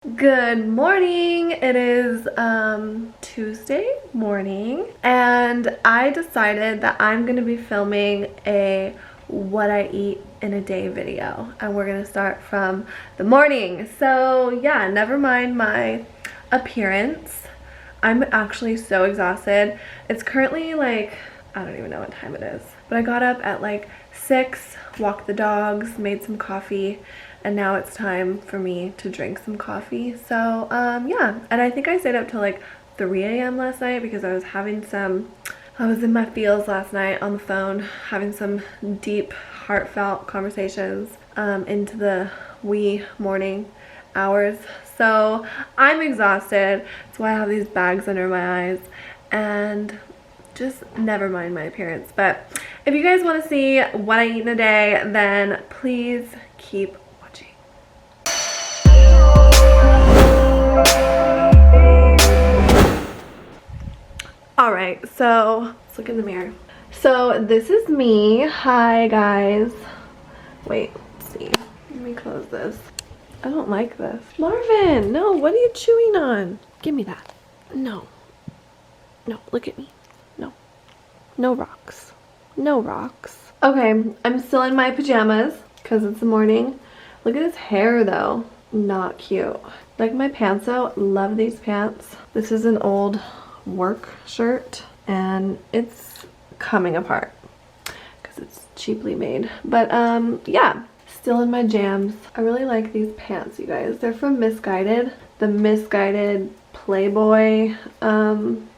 Good morning. It is Tuesday morning and I decided that I'm gonna be filming a what I eat in a day video, and we're gonna start from the morning. So yeah, never mind my appearance. I'm actually so exhausted. It's currently like, I don't even know what time it is, but I got up at like 6, walked the dogs, made some coffee, and now it's time for me to drink some coffee. So yeah, and I think I stayed up till like 3 a.m. last night because I was in my feels last night on the phone having some deep, heartfelt conversations into the wee morning hours. So I'm exhausted. That's why I have these bags under my eyes, and just never mind my appearance. But if you guys want to see what I eat in a day, then please keep watching. All right, so let's look in the mirror. So this is me. Hi guys. Wait, let's see. Let me close this. I don't like this. Marvin, no, what are you chewing on? Give me that. No. No, look at me. No. No rocks. No rocks. Okay, I'm still in my pajamas because it's the morning. Look at his hair though. Not cute. Like my pants though. Love these pants. This is an old work shirt and it's coming apart because it's cheaply made. But yeah. Still in my jams. I really like these pants, you guys. They're from Misguided. The Misguided Playboy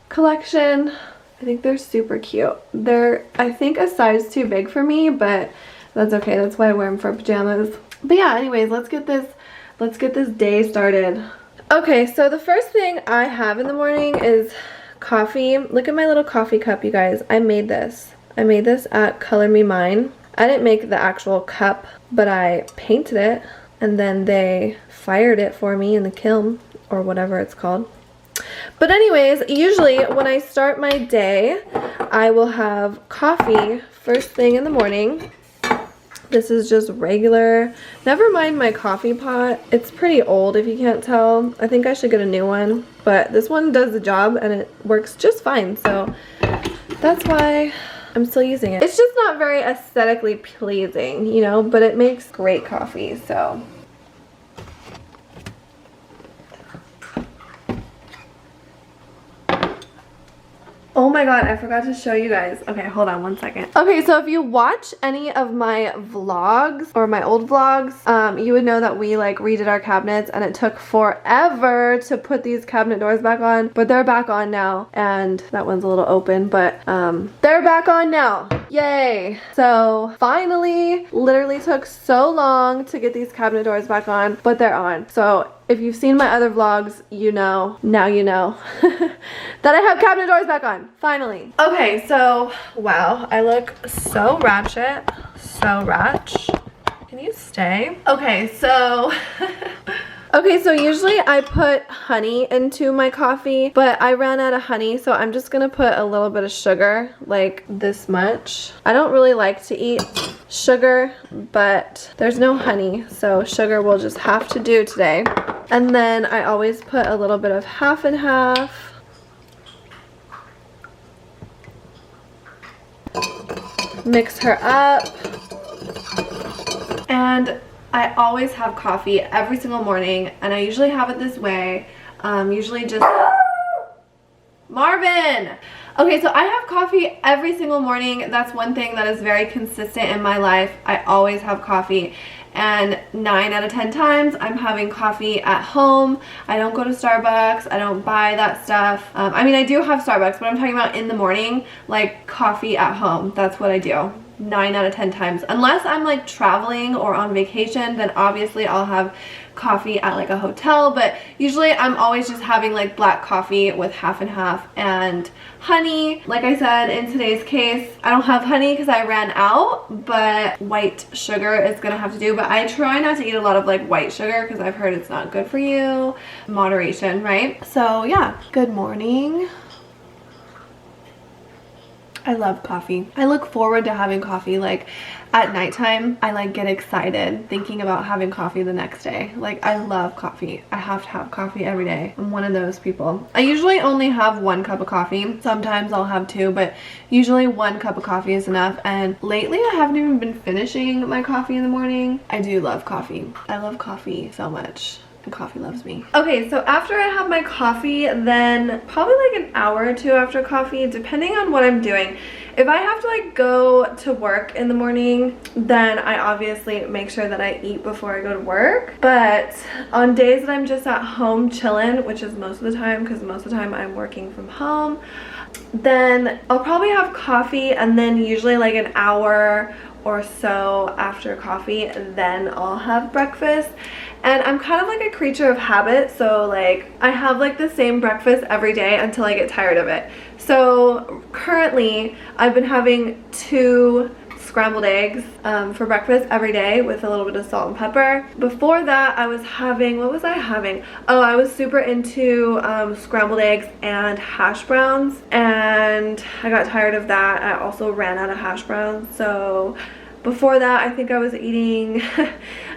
collection. I think they're super cute. They're, I think, a size too big for me, but that's okay. That's why I wear them for pajamas. But yeah, anyways, let's get this day started. Okay, so the first thing I have in the morning is coffee. Look at my little coffee cup, you guys. I made this. I made this at Color Me Mine. I didn't make the actual cup, but I painted it and then they fired it for me in the kiln or whatever it's called. But anyways, usually when I start my day, I will have coffee first thing in the morning. This is just regular. Never mind my coffee pot. It's pretty old if you can't tell. I think I should get a new one, but this one does the job and it works just fine. So that's why I'm still using it. It's just not very aesthetically pleasing, you know, but it makes great coffee, so. Oh my god, I forgot to show you guys. Okay, hold on one second. Okay, so if you watch any of my vlogs or my old vlogs, you would know that we like redid our cabinets and it took forever to put these cabinet doors back on, but they're back on now. And that one's a little open, but they're back on now. Yay. So finally, literally took so long to get these cabinet doors back on, but they're on. So if you've seen my other vlogs, you know, now you know, that I have cabinet doors back on, finally. Okay, so, wow, I look so ratchet, so ratch. Can you stay? Okay, so, okay, so usually I put honey into my coffee, but I ran out of honey, so I'm just gonna put a little bit of sugar, like this much. I don't really like to eat sugar, but there's no honey, so sugar will just have to do today. And then I always put a little bit of half and half. Mix her up. And I always have coffee every single morning, and I usually have it this way. Usually just Marvin! Okay, so I have coffee every single morning. That's one thing that is very consistent in my life. I always have coffee, and 9 out of 10 times I'm having coffee at home. I don't go to Starbucks. I don't buy that stuff. I mean, I do have Starbucks, but I'm talking about in the morning, like coffee at home. That's what I do. 9 out of 10 times. Unless I'm like traveling or on vacation, then obviously I'll have coffee at like a hotel, but usually I'm always just having like black coffee with half and half and honey. Like I said, in today's case, I don't have honey because I ran out, but white sugar is gonna have to do. But I try not to eat a lot of like white sugar because I've heard it's not good for you. Moderation, right? So yeah, good morning. I love coffee. I look forward to having coffee. Like at nighttime, I like get excited thinking about having coffee the next day. Like I love coffee. I have to have coffee every day. I'm one of those people. I usually only have 1 cup of coffee. Sometimes I'll have 2, but usually 1 cup of coffee is enough. And lately I haven't even been finishing my coffee in the morning. I do love coffee. I love coffee so much. And coffee loves me. Okay, so after I have my coffee, then probably like an hour or 2 after coffee, depending on what I'm doing. If I have to like go to work in the morning, then I obviously make sure that I eat before I go to work. But on days that I'm just at home chilling, which is most of the time, because most of the time I'm working from home, then I'll probably have coffee, and then usually like an hour or so after coffee, then I'll have breakfast. And I'm kind of like a creature of habit, so like I have like the same breakfast every day until I get tired of it. So currently I've been having 2 scrambled eggs for breakfast every day with a little bit of salt and pepper. Before that I was having, what was I having? Oh, I was super into scrambled eggs and hash browns, and I got tired of that. I also ran out of hash browns. So before that I think I was eating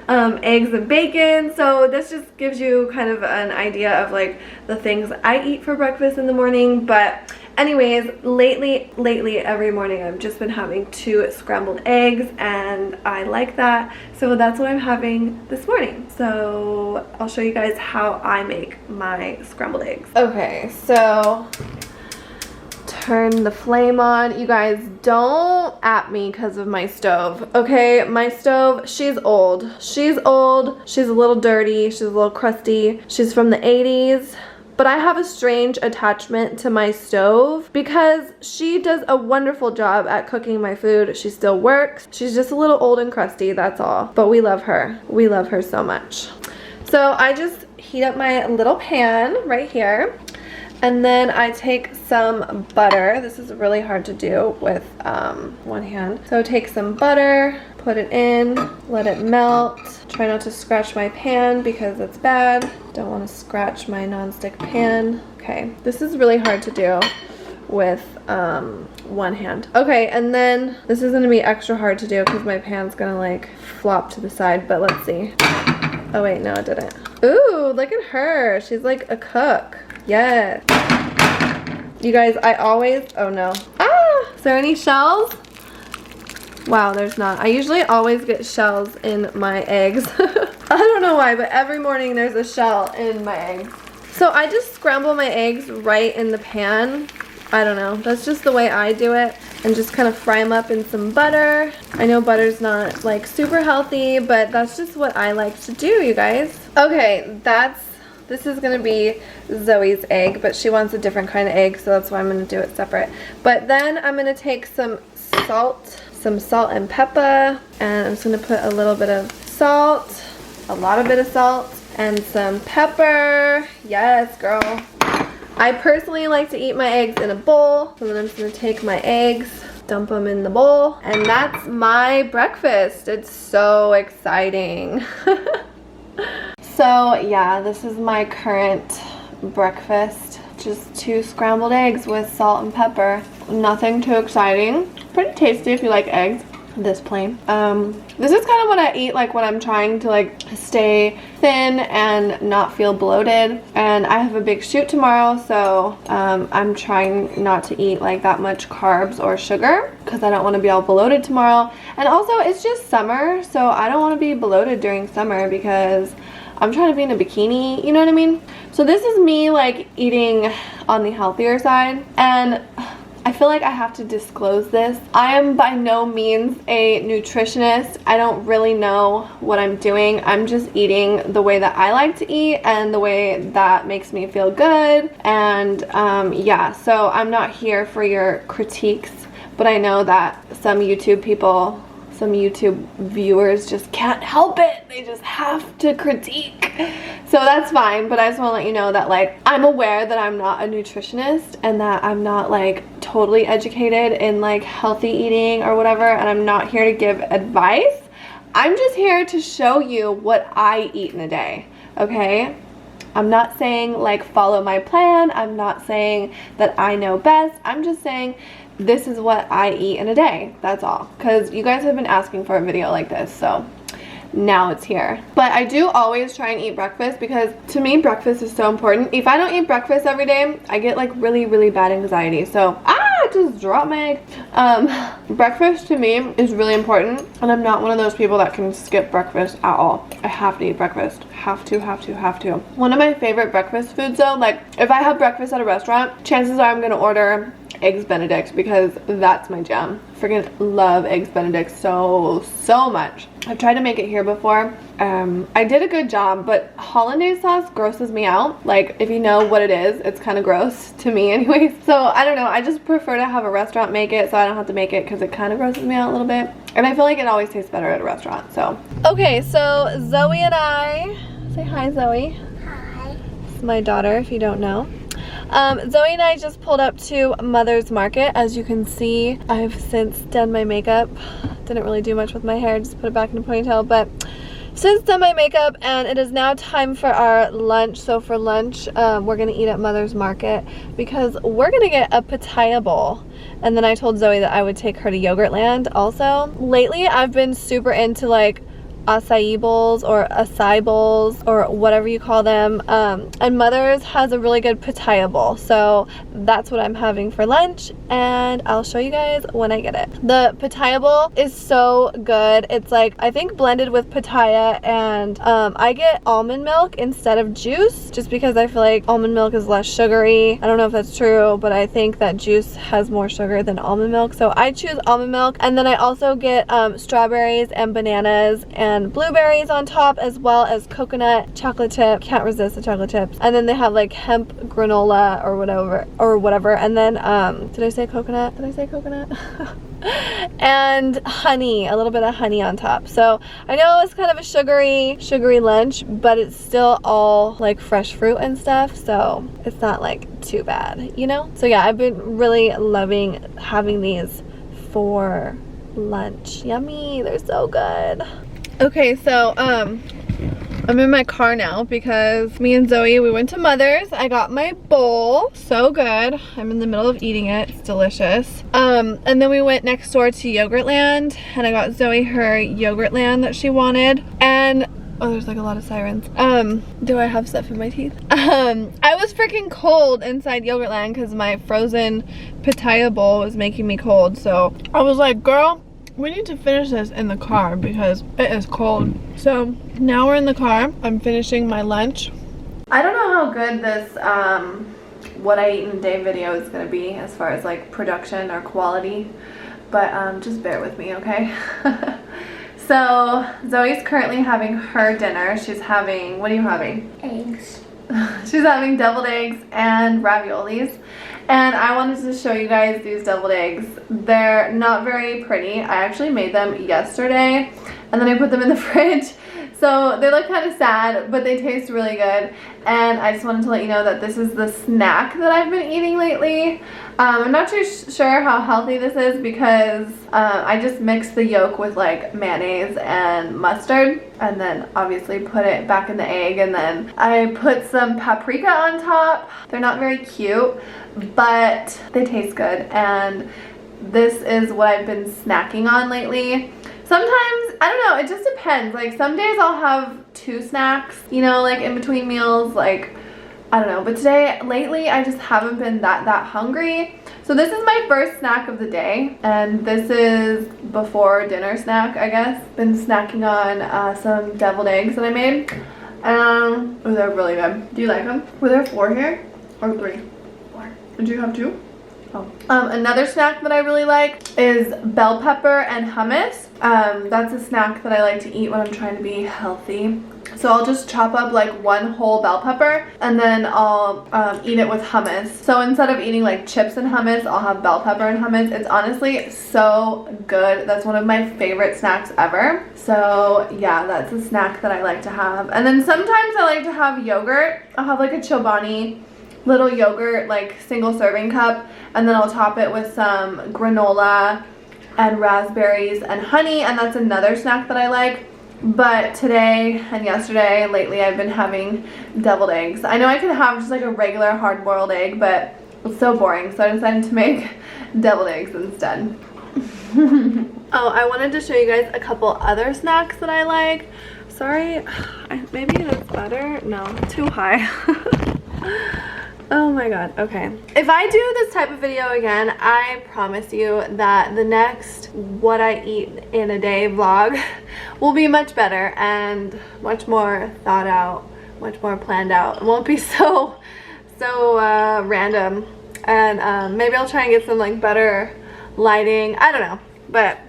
eggs and bacon. So this just gives you kind of an idea of like the things I eat for breakfast in the morning. But anyways, lately every morning I've just been having 2 scrambled eggs, and I like that. So that's what I'm having this morning. So I'll show you guys how I make my scrambled eggs. Okay, so turn the flame on. You guys, don't at me because of my stove. Okay, my stove, she's old. She's old. She's a little dirty. She's a little crusty. She's from the 80s. But I have a strange attachment to my stove because she does a wonderful job at cooking my food. She still works. She's just a little old and crusty, that's all. But we love her. We love her so much. So I just heat up my little pan right here. And then I take some butter. This is really hard to do with one hand. So take some butter, put it in, let it melt. Try not to scratch my pan because it's bad. Don't want to scratch my nonstick pan. Okay, this is really hard to do with one hand. Okay, and then this is gonna be extra hard to do because my pan's gonna like flop to the side, but let's see. Oh wait, no it didn't. Ooh, look at her. She's like a cook. Yes. You guys, I always, oh no. Ah, is there any shells? Wow, there's not. I usually always get shells in my eggs. I don't know why, but every morning there's a shell in my eggs. So I just scramble my eggs right in the pan. I don't know. That's just the way I do it. And just kind of fry them up in some butter. I know butter's not like super healthy, but that's just what I like to do, you guys. Okay, this is gonna be Zoe's egg, but she wants a different kind of egg, so that's why I'm gonna do it separate. But then I'm gonna take some salt and pepper, and I'm just gonna put a little bit of salt, a lot of bit of salt, and some pepper. Yes, girl. I personally like to eat my eggs in a bowl, so then I'm just gonna take my eggs, dump them in the bowl, and that's my breakfast. It's so exciting. So yeah, this is my current breakfast. Just 2 scrambled eggs with salt and pepper. Nothing too exciting. Pretty tasty if you like eggs. This plain. This is kind of what I eat like when I'm trying to like stay thin and not feel bloated. And I have a big shoot tomorrow, so I'm trying not to eat like that much carbs or sugar because I don't want to be all bloated tomorrow. And also it's just summer, so I don't want to be bloated during summer because I'm trying to be in a bikini, you know what I mean? So this is me like eating on the healthier side, and I feel like I have to disclose this. I am by no means a nutritionist. I don't really know what I'm doing. I'm just eating the way that I like to eat and the way that makes me feel good. And yeah, so I'm not here for your critiques, but I know that some YouTube people, some YouTube viewers just can't help it. They just have to critique. So that's fine, but I just want to let you know that like I'm aware that I'm not a nutritionist and that I'm not like totally educated in like healthy eating or whatever, and I'm not here to give advice. I'm just here to show you what I eat in a day, okay? I'm not saying like follow my plan. I'm not saying that I know best. I'm just saying this is what I eat in a day. That's all. Because you guys have been asking for a video like this, so now it's here. But I do always try and eat breakfast because to me breakfast is so important. If I don't eat breakfast every day, I get like really bad anxiety. So I just dropped my egg. Breakfast to me is really important, and I'm not one of those people that can skip breakfast at all. I have to eat breakfast. Have to. One of my favorite breakfast foods though, like if I have breakfast at a restaurant, chances are I'm gonna order eggs benedict because that's my jam. Freaking love eggs benedict so much. I've tried to make it here before. I did a good job, but hollandaise sauce grosses me out. Like if you know what it is, it's kind of gross to me anyways. So I don't know, I just prefer to have a restaurant make it so I don't have to make it because it kind of grosses me out a little bit. And I feel like it always tastes better at a restaurant, so. Okay, so Zoe and I, say hi Zoe. Hi. This is my daughter if you don't know. Zoe and I just pulled up to Mother's Market. As you can see, I've since done my makeup. Didn't really do much with my hair, just put it back in a ponytail, but since done my makeup, and it is now time for our lunch. So for lunch, we're gonna eat at Mother's Market because we're gonna get a pitaya bowl. And then I told Zoe that I would take her to Yogurtland also. Lately, I've been super into like acai bowls or acai bowls or whatever you call them, and Mother's has a really good pitaya bowl, so that's what I'm having for lunch, and I'll show you guys when I get it. The pitaya bowl is so good. It's like I think blended with pitaya, and I get almond milk instead of juice just because I feel like almond milk is less sugary. I don't know if that's true, but I think that juice has more sugar than almond milk, so I choose almond milk. And then I also get strawberries and bananas and blueberries on top, as well as coconut chocolate chip. Can't resist the chocolate chips. And then they have like hemp granola or whatever. And then did I say coconut? Did I say coconut? And honey, a little bit of honey on top. So I know it's kind of a sugary lunch, but it's still all like fresh fruit and stuff, so it's not like too bad, you know? So yeah, I've been really loving having these for lunch. Yummy, they're so good. Okay, so I'm in my car now because me and Zoe, we went to Mother's. I got my bowl, so good. I'm in the middle of eating it, it's delicious. And then we went next door to Yogurtland, and I got Zoe her Yogurtland that she wanted. And oh, there's like a lot of sirens. Do I have stuff in my teeth? I was freaking cold inside Yogurtland because my frozen pitaya bowl was making me cold. So I was like, girl, we need to finish this in the car because it is cold. So now we're in the car. I'm finishing my lunch. I don't know how good this what I eat in a day video is going to be as far as like production or quality, but just bear with me, okay? So Zoe's currently having her dinner. She's having, what are you having? Eggs. She's having deviled eggs and raviolis. And I wanted to show you guys these deviled eggs. They're not very pretty. I actually made them yesterday and then I put them in the fridge. So they look kind of sad, but they taste really good. And I just wanted to let you know that this is the snack that I've been eating lately. I'm not too sure how healthy this is because I just mixed the yolk with like mayonnaise and mustard, and then obviously put it back in the egg, and then I put some paprika on top. They're not very cute, but they taste good, and this is what I've been snacking on lately. Sometimes, I don't know, it just depends. Like some days I'll have 2 snacks, you know, like in between meals, like, I don't know. But today, lately, I just haven't been that hungry. So this is my first snack of the day, and this is before dinner snack, I guess. Been snacking on some deviled eggs that I made. Oh, they're really good. Do you like them? Were there 4 here? Or 3? 4. Did you have 2? Oh. Another snack that I really like is bell pepper and hummus. That's a snack that I like to eat when I'm trying to be healthy. So I'll just chop up like 1 whole bell pepper, and then I'll eat it with hummus. So instead of eating like chips and hummus, I'll have bell pepper and hummus. It's honestly so good. That's one of my favorite snacks ever. So yeah, that's a snack that I like to have. And then sometimes I like to have yogurt. I'll have like a Chobani little yogurt, like single serving cup, and then I'll top it with some granola and raspberries and honey, and that's another snack that I like. But today and lately, I've been having deviled eggs. I know I could have just like a regular hard-boiled egg, but was so boring, so I decided to make deviled eggs instead. Oh, I wanted to show you guys a couple other snacks that I like. Sorry, maybe that's better. No, too high. Oh my god, okay. If I do this type of video again, I promise you that the next what I eat in a day vlog will be much better and much more thought out, much more planned out. It won't be so random. And maybe I'll try and get some like better lighting. I don't know, but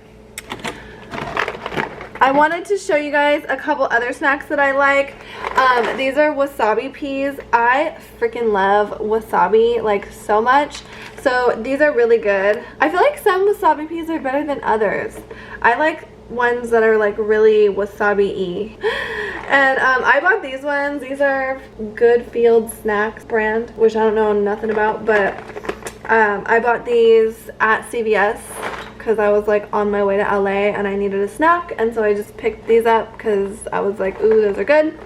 I wanted to show you guys a couple other snacks that I like. These are wasabi peas. I freaking love wasabi like so much. So these are really good. I feel like some wasabi peas are better than others. I like ones that are like really wasabi-y. And I bought these ones. These are Good Field Snacks brand, which I don't know nothing about, but I bought these at CVS because I was like on my way to LA and I needed a snack, and so I just picked these up because I was like, ooh, those are good.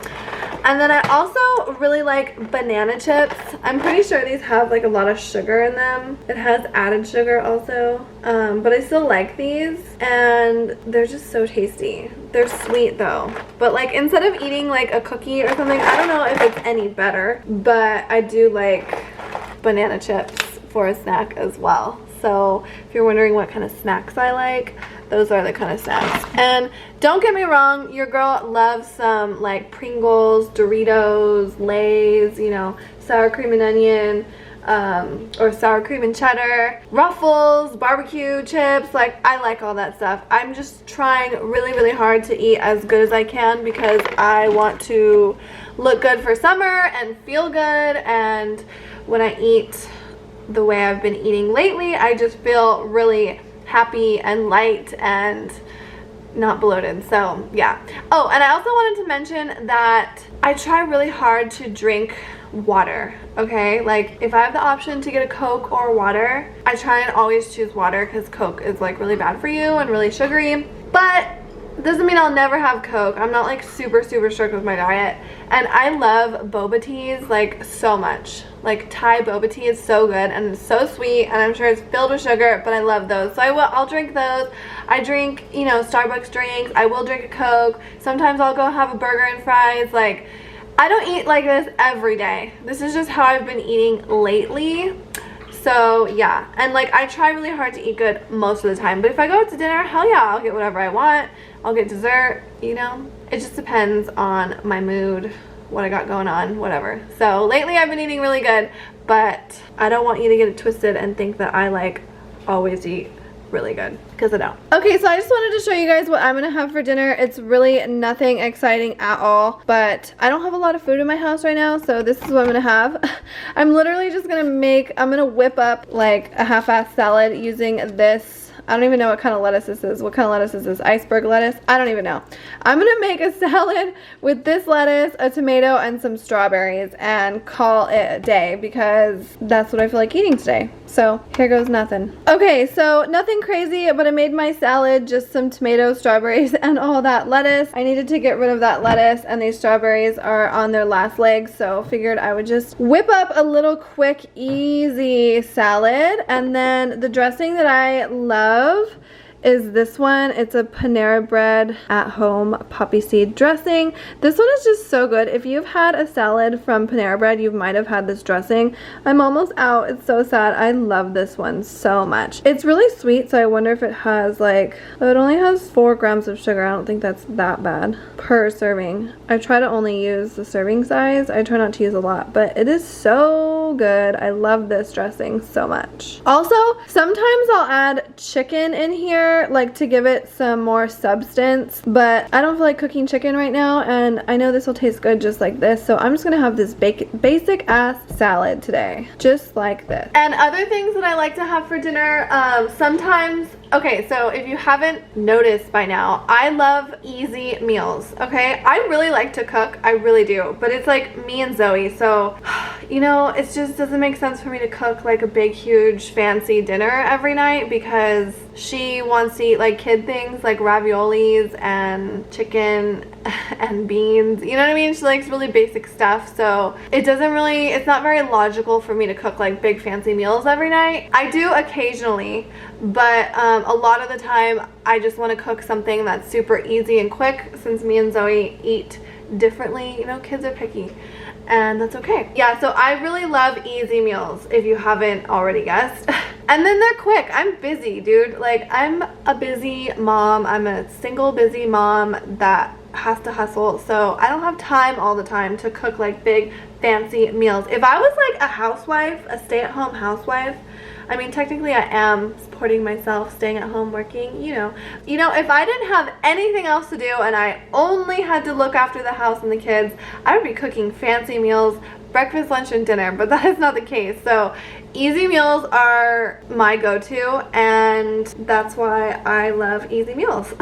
And then I also really like banana chips. I'm pretty sure these have like a lot of sugar in them. It has added sugar also, but I still like these and they're just so tasty. They're sweet though, but like instead of eating like a cookie or something, I don't know if it's any better, but I do like banana chips for a snack as well. So if you're wondering what kind of snacks I like, those are the kind of snacks. And don't get me wrong, your girl loves some like Pringles, Doritos, Lay's, you know, sour cream and onion, or sour cream and cheddar, Ruffles, barbecue chips. Like, I like all that stuff. I'm just trying really, really hard to eat as good as I can because I want to look good for summer and feel good. And when I eat the way I've been eating lately, I just feel really happy and light and not bloated. So yeah. Oh, and I also wanted to mention that I try really hard to drink water. Okay, like if I have the option to get a Coke or water, I try and always choose water because Coke is like really bad for you and really sugary. But doesn't mean I'll never have Coke. I'm not like super strict with my diet, and I love boba teas like so much. Like Thai boba tea is so good and it's so sweet, and I'm sure it's filled with sugar, but I love those. So I'll drink those. I drink, you know, Starbucks drinks. I will drink a Coke. Sometimes I'll go have a burger and fries. Like, I don't eat like this every day. This is just how I've been eating lately. So yeah, and like I try really hard to eat good most of the time, but if I go out to dinner, hell yeah, I'll get whatever I want. I'll get dessert, you know. It just depends on my mood, what I got going on, whatever. So lately I've been eating really good, but I don't want you to get it twisted and think that I like always eat really good, because I don't. Okay, so I just wanted to show you guys what I'm gonna have for dinner. It's really nothing exciting at all, but I don't have a lot of food in my house right now, so this is what I'm gonna have. I'm literally just gonna whip up like a half-ass salad using this. I don't even know what kind of lettuce this is. What kind of lettuce is this? Iceberg lettuce? I don't even know. I'm gonna make a salad with this lettuce, a tomato, and some strawberries and call it a day because that's what I feel like eating today. So here goes nothing. Okay, so nothing crazy, but I made my salad, just some tomatoes, strawberries, and all that lettuce. I needed to get rid of that lettuce, and these strawberries are on their last legs, so figured I would just whip up a little quick, easy salad. And then the dressing that I love is this one. It's a Panera Bread at home poppy seed dressing. This one is just so good. If you've had a salad from Panera Bread, you might have had this dressing. I'm almost out. It's so sad. I love this one so much. It's really sweet, so I wonder if it has like, oh, it only has 4 grams of sugar. I don't think that's that bad per serving. I try to only use the serving size. I try not to use a lot, but it is so good. I love this dressing so much. Also, sometimes I'll add chicken in here, like to give it some more substance, but I don't feel like cooking chicken right now, and I know this will taste good just like this, so I'm just gonna have this basic ass salad today, just like this. And other things that I like to have for dinner, sometimes, okay, so if you haven't noticed by now, I love easy meals, okay? I really like to cook, I really do, but it's like me and Zoe, so you know, it just doesn't make sense for me to cook like a big huge fancy dinner every night because she wants to eat like kid things like raviolis and chicken and beans, you know what I mean? She likes really basic stuff, so it's not very logical for me to cook like big fancy meals every night. I do occasionally, but a lot of the time I just want to cook something that's super easy and quick since me and Zoe eat differently. You know, kids are picky, and that's okay. Yeah, so I really love easy meals, if you haven't already guessed. And then they're quick. I'm busy, dude. Like, I'm a busy mom. I'm a single busy mom that has to hustle, so I don't have time all the time to cook like big fancy meals. If I was like a housewife, a stay-at-home housewife, I mean, technically I am supporting myself, staying at home, working, you know, if I didn't have anything else to do and I only had to look after the house and the kids, I would be cooking fancy meals, breakfast, lunch, and dinner, but that is not the case. So easy meals are my go-to, and that's why I love easy meals.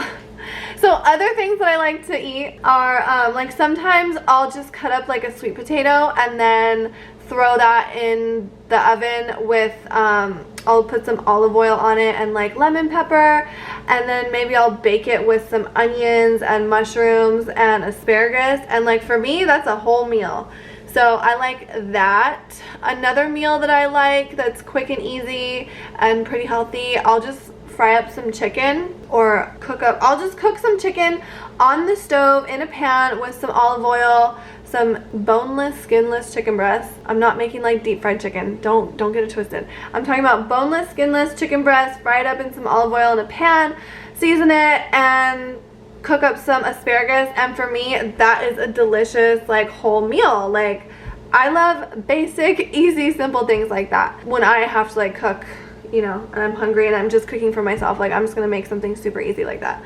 So other things that I like to eat are like sometimes I'll just cut up like a sweet potato and then throw that in the oven with I'll put some olive oil on it and like lemon pepper, and then maybe I'll bake it with some onions and mushrooms and asparagus, and like for me that's a whole meal. So I like that. Another meal that I like that's quick and easy and pretty healthy, I'll just fry up some chicken, or I'll just cook some chicken on the stove in a pan with some olive oil, some boneless, skinless chicken breasts. I'm not making like deep fried chicken. Don't get it twisted. I'm talking about boneless, skinless chicken breasts, fried up in some olive oil in a pan, season it, and cook up some asparagus. And for me, that is a delicious like whole meal. Like, I love basic, easy, simple things like that. When I have to like cook, you know, and I'm hungry and I'm just cooking for myself, like I'm just gonna make something super easy like that.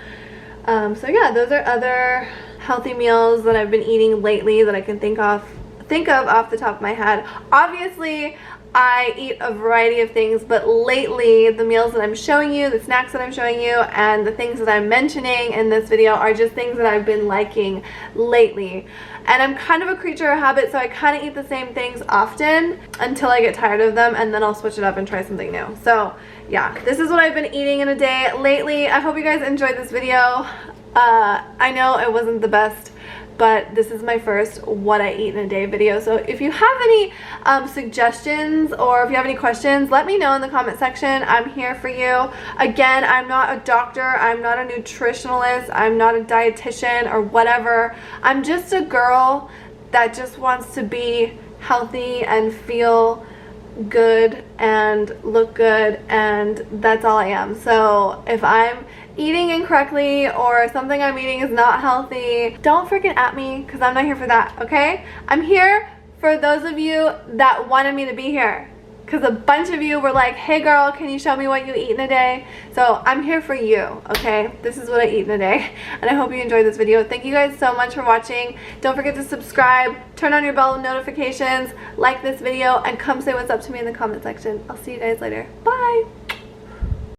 So yeah, those are other healthy meals that I've been eating lately that I can think of off the top of my head. Obviously I eat a variety of things, but lately the meals that I'm showing you, the snacks that I'm showing you, and the things that I'm mentioning in this video are just things that I've been liking lately. And I'm kind of a creature of habit, so I kind of eat the same things often until I get tired of them, and then I'll switch it up and try something new. So yeah, this is what I've been eating in a day lately. I hope you guys enjoyed this video. I know it wasn't the best, but this is my first what I eat in a day video. So if you have any suggestions or if you have any questions, let me know in the comment section. I'm here for you. Again, I'm not a doctor, I'm not a nutritionalist, I'm not a dietitian or whatever. I'm just a girl that just wants to be healthy and feel good and look good, and that's all I am. So if I'm eating incorrectly or something I'm eating is not healthy, don't freaking at me, because I'm not here for that, okay? I'm here for those of you that wanted me to be here, because a bunch of you were like, hey girl, can you show me what you eat in a day? So I'm here for you, okay? This is what I eat in a day, and I hope you enjoyed this video. Thank you guys so much for watching. Don't forget to subscribe, turn on your bell notifications, like this video, and come say what's up to me in the comment section. I'll see you guys later. Bye!